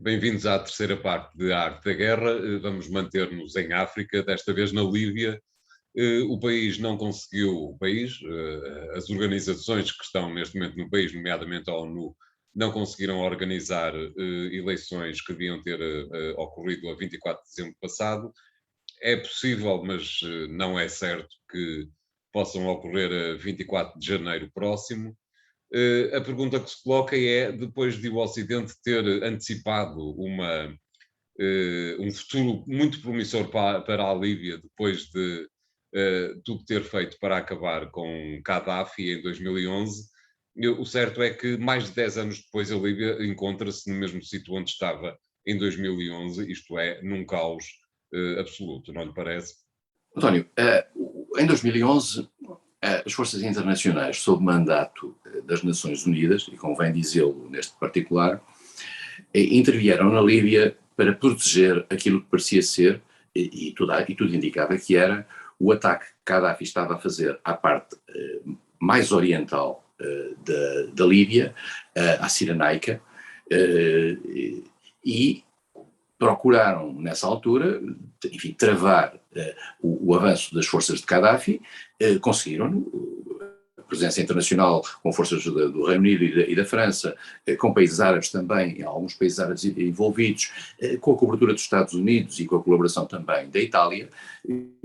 Bem-vindos à terceira parte de A Arte da Guerra. Vamos manter-nos em África, desta vez na Líbia. O país não conseguiu, as organizações que estão neste momento no país, nomeadamente a ONU, não conseguiram organizar eleições que deviam ter ocorrido a 24 de dezembro passado. É possível, mas não é certo que possam ocorrer a 24 de janeiro próximo. A pergunta que se coloca é, depois de o Ocidente ter antecipado um futuro muito promissor para a Líbia, depois de tudo ter feito para acabar com Gaddafi em 2011, o certo é que mais de 10 anos depois a Líbia encontra-se no mesmo sítio onde estava em 2011, isto é, num caos absoluto, não lhe parece? António, em 2011, as forças internacionais, sob mandato das Nações Unidas, e convém dizê-lo neste particular, intervieram na Líbia para proteger aquilo que parecia ser, e tudo indicava que era, o ataque que Gaddafi estava a fazer à parte mais oriental da Líbia, à Cirenaica, e procuraram, nessa altura, enfim, travar o avanço das forças de Gaddafi, conseguiram. A presença internacional com forças do Reino Unido e da França, com países árabes também, alguns países árabes envolvidos, com a cobertura dos Estados Unidos e com a colaboração também da Itália,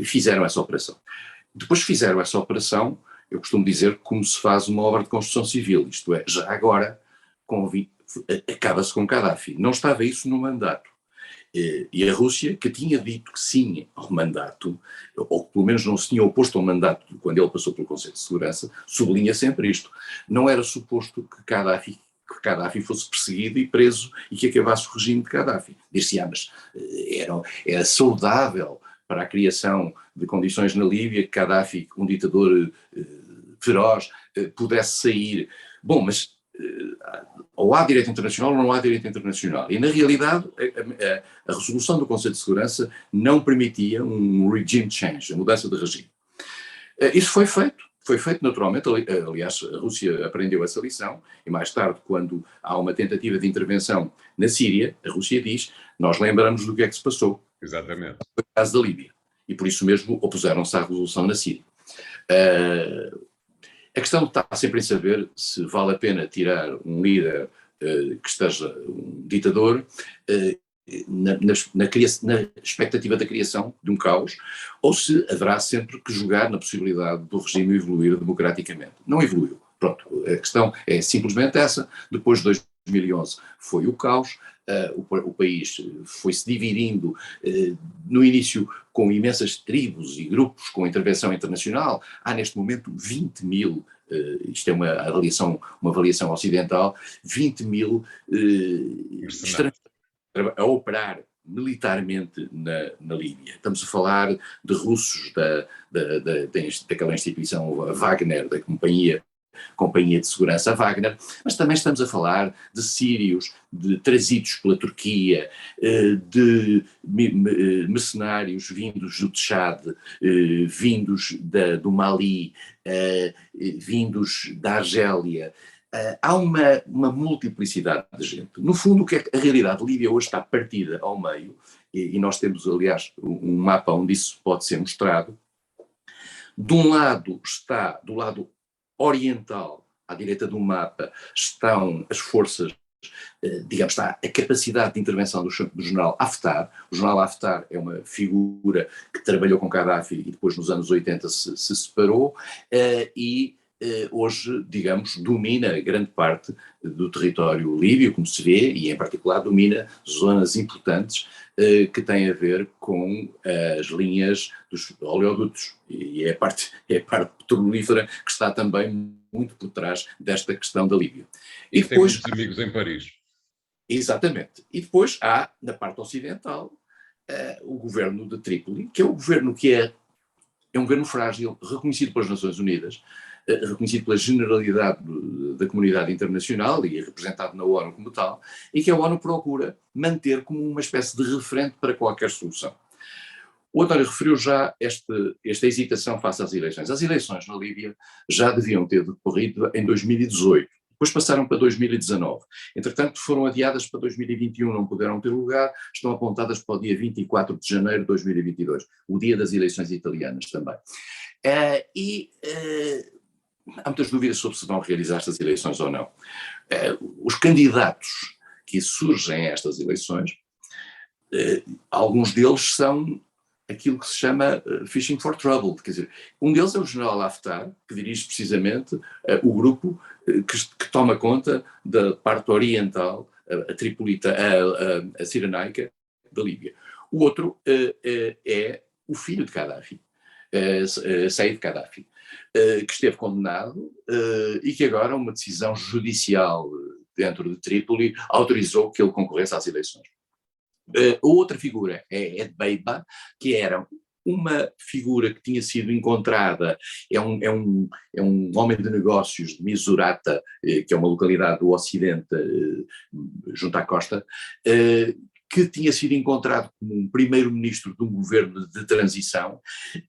fizeram essa operação. Depois que fizeram essa operação, eu costumo dizer como se faz uma obra de construção civil, isto é, já agora acaba-se com Gaddafi. Não estava isso no mandato. E a Rússia, que tinha dito que sim ao mandato, ou pelo menos não se tinha oposto ao mandato quando ele passou pelo Conselho de Segurança, sublinha sempre isto. Não era suposto que Gaddafi fosse perseguido e preso e que acabasse o regime de Gaddafi. Dir-se, mas era saudável para a criação de condições na Líbia que Gaddafi, um ditador feroz, pudesse sair. Bom, mas ou há direito internacional ou não há direito internacional. E, na realidade, a resolução do Conselho de Segurança não permitia um regime change, a mudança de regime. Isso foi feito naturalmente. Aliás, a Rússia aprendeu essa lição e mais tarde, quando há uma tentativa de intervenção na Síria, a Rússia diz, nós lembramos do que é que se passou. Exatamente. Foi o caso da Líbia. E por isso mesmo opuseram-se à resolução na Síria. A questão está sempre em saber se vale a pena tirar um líder que esteja um ditador na expectativa da criação de um caos, ou se haverá sempre que jogar na possibilidade do regime evoluir democraticamente. Não evoluiu. Pronto, a questão é simplesmente essa. Depois de 2011 foi o caos, o país foi-se dividindo, no início com imensas tribos e grupos com intervenção internacional. Há neste momento 20 mil, isto é uma avaliação ocidental, 20 mil estrangeiros a operar militarmente na Líbia. Estamos a falar de russos daquela instituição Wagner, da Companhia de Segurança Wagner, mas também estamos a falar de sírios, de trazidos pela Turquia, de mercenários vindos do Tchad, vindos do Mali, vindos da Argélia. Há uma multiplicidade de gente. No fundo, a realidade de Líbia hoje está partida ao meio, e nós temos, aliás, um mapa onde isso pode ser mostrado. De um lado está, do lado oriental, à direita do mapa, estão as forças, digamos, está a capacidade de intervenção do general Haftar. O general Haftar é uma figura que trabalhou com Gaddafi e depois nos anos 80 se separou e hoje, digamos, domina grande parte do território líbio, como se vê, e em particular domina zonas importantes que têm a ver com as linhas dos oleodutos, e é a parte petrolífera que está também muito por trás desta questão da Líbia. E depois, tem muitos amigos em Paris. Exatamente. E depois há, na parte ocidental, o governo de Trípoli, que é um governo que é um governo frágil, reconhecido pelas Nações Unidas, reconhecido pela generalidade da comunidade internacional e representado na ONU como tal, e que a ONU procura manter como uma espécie de referente para qualquer solução. O António referiu já esta hesitação face às eleições. As eleições na Líbia já deviam ter decorrido em 2018. depois passaram para 2019. Entretanto, foram adiadas para 2021, não puderam ter lugar, estão apontadas para o dia 24 de janeiro de 2022, o dia das eleições italianas também. Há muitas dúvidas sobre se vão realizar estas eleições ou não. Os candidatos que surgem a estas eleições, alguns deles são aquilo que se chama Fishing for Trouble, quer dizer, um deles é o general Haftar, que dirige precisamente o grupo que toma conta da parte oriental, a Tripolita, a Cirenaica da Líbia. O outro é o filho de Gaddafi, Said Gaddafi, que esteve condenado e que agora uma decisão judicial dentro de Trípoli autorizou que ele concorresse às eleições. A outra figura é Dbeiba, que era uma figura que tinha sido encontrada, é um homem de negócios de Misurata, que é uma localidade do Ocidente, junto à costa, que tinha sido encontrado como um primeiro-ministro de um governo de transição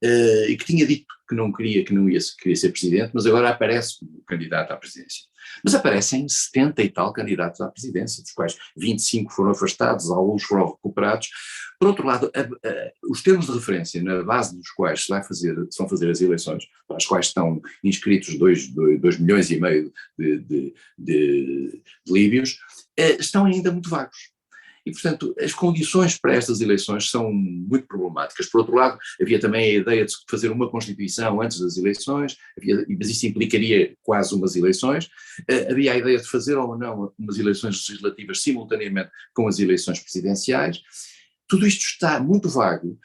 e que tinha dito que não queria ser presidente, mas agora aparece como candidato à presidência. Mas aparecem 70 e tal candidatos à presidência, dos quais 25 foram afastados, alguns foram recuperados. Por outro lado, os termos de referência na base dos quais se vão fazer as eleições, para as quais estão inscritos 2,5 milhões de líbios, estão ainda muito vagos. E, portanto, as condições para estas eleições são muito problemáticas. Por outro lado, havia também a ideia de fazer uma Constituição antes das eleições, mas isso implicaria quase umas eleições. Havia a ideia de fazer ou não umas eleições legislativas simultaneamente com as eleições presidenciais. Tudo isto está muito vago.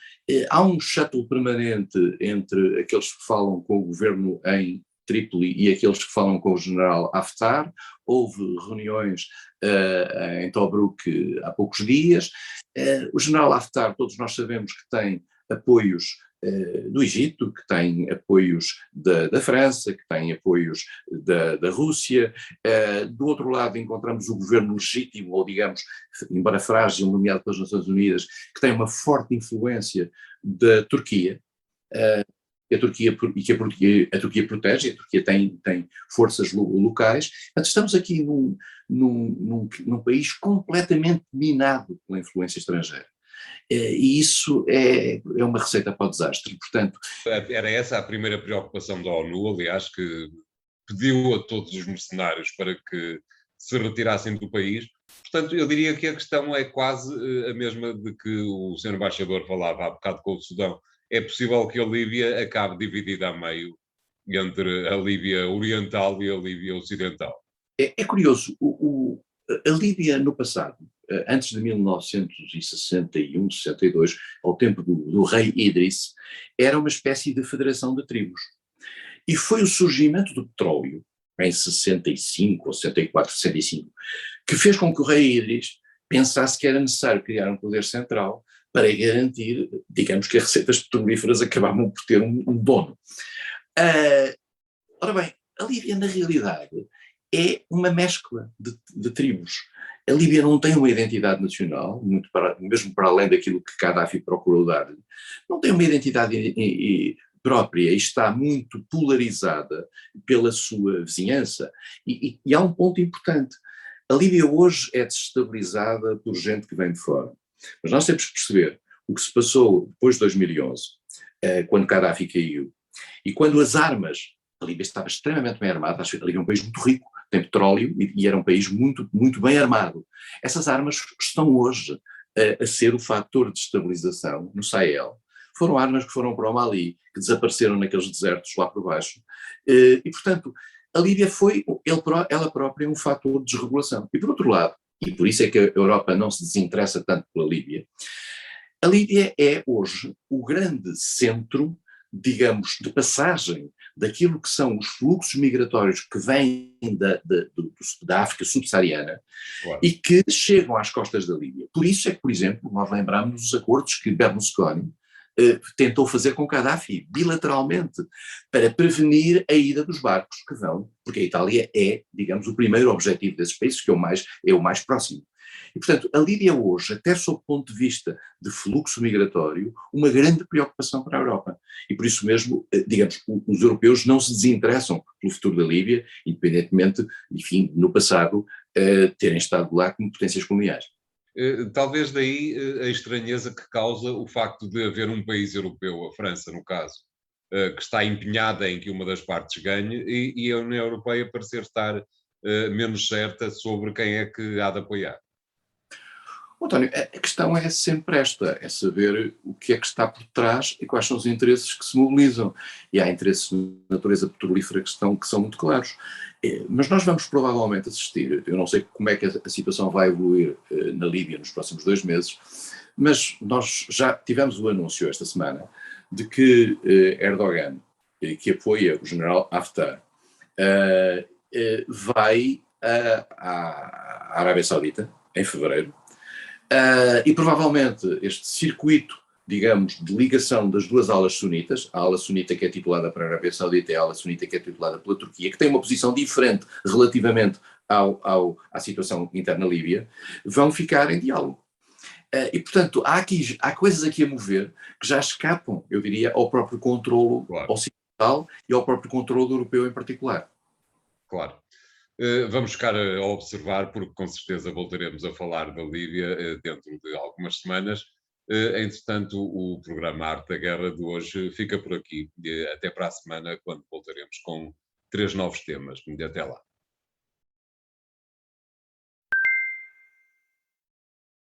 Há um shuttle permanente entre aqueles que falam com o governo em Trípoli e aqueles que falam com o general Haftar. Houve reuniões em Tobruk há poucos dias. O general Haftar, todos nós sabemos que tem apoios do Egito, que tem apoios da França, que tem apoios da Rússia. Do outro lado encontramos o governo legítimo, ou digamos, embora frágil, nomeado pelas Nações Unidas, que tem uma forte influência da Turquia. A Turquia protege, a Turquia tem forças locais. Portanto, estamos aqui num país completamente minado pela influência estrangeira. E isso é uma receita para o desastre. Portanto, era essa a primeira preocupação da ONU, aliás, que pediu a todos os mercenários para que se retirassem do país. Portanto, eu diria que a questão é quase a mesma de que o Sr. Embaixador falava há bocado com o Sudão. É possível que a Líbia acabe dividida a meio entre a Líbia Oriental e a Líbia Ocidental. É curioso, a Líbia no passado, antes de 1961, 62, ao tempo do rei Idris, era uma espécie de federação de tribos. E foi o surgimento do petróleo, em 65 ou 64, 65, que fez com que o rei Idris pensasse que era necessário criar um poder central para garantir, digamos, que as receitas petrolíferas acabavam por ter um dono. Ora bem, a Líbia na realidade é uma mescla de tribos. A Líbia não tem uma identidade nacional, mesmo para além daquilo que Gaddafi procurou dar-lhe, não tem uma identidade própria e está muito polarizada pela sua vizinhança. E há um ponto importante. A Líbia hoje é desestabilizada por gente que vem de fora. Mas nós temos que perceber o que se passou depois de 2011, quando Gaddafi caiu, e quando as armas, a Líbia estava extremamente bem armada, a Líbia é um país muito rico, tem petróleo e era um país muito, muito bem armado. Essas armas estão hoje a ser o fator de estabilização no Sahel. Foram armas que foram para o Mali, que desapareceram naqueles desertos lá por baixo, e portanto a Líbia foi ela própria um fator de desregulação. E por outro lado, e por isso é que a Europa não se desinteressa tanto pela Líbia, a Líbia é hoje o grande centro, digamos, de passagem daquilo que são os fluxos migratórios que vêm da África subsaariana, claro, e que chegam às costas da Líbia. Por isso é que, por exemplo, nós lembramos os acordos que Berlusconi tentou fazer com Gaddafi, bilateralmente, para prevenir a ida dos barcos que vão, porque a Itália é, digamos, o primeiro objetivo desses países, que é o mais próximo. E, portanto, a Líbia hoje, até sob o ponto de vista de fluxo migratório, uma grande preocupação para a Europa. E por isso mesmo, digamos, os europeus não se desinteressam pelo futuro da Líbia, independentemente, enfim, no passado, terem estado lá como potências coloniais. Talvez daí a estranheza que causa o facto de haver um país europeu, a França no caso, que está empenhada em que uma das partes ganhe e a União Europeia parecer estar menos certa sobre quem é que há de apoiar. António, a questão é sempre esta, é saber o que é que está por trás e quais são os interesses que se mobilizam. E há interesses de natureza petrolífera que são muito claros. Mas nós vamos provavelmente assistir, eu não sei como é que a situação vai evoluir na Líbia nos próximos 2 meses, mas nós já tivemos o anúncio esta semana de que Erdogan, que apoia o general Haftar, vai à Arábia Saudita em fevereiro. E provavelmente este circuito, digamos, de ligação das duas alas sunitas, a ala sunita que é titulada para a Arábia Saudita e a ala sunita que é titulada pela Turquia, que tem uma posição diferente relativamente à situação interna líbia, vão ficar em diálogo. E, portanto, há coisas aqui a mover que já escapam, eu diria, ao próprio controlo ocidental e ao próprio controlo europeu em particular. Claro. Vamos ficar a observar, porque com certeza voltaremos a falar da Líbia dentro de algumas semanas. Entretanto, o programa Arte da Guerra de hoje fica por aqui. Até para a semana, quando voltaremos com 3 novos temas. Até lá.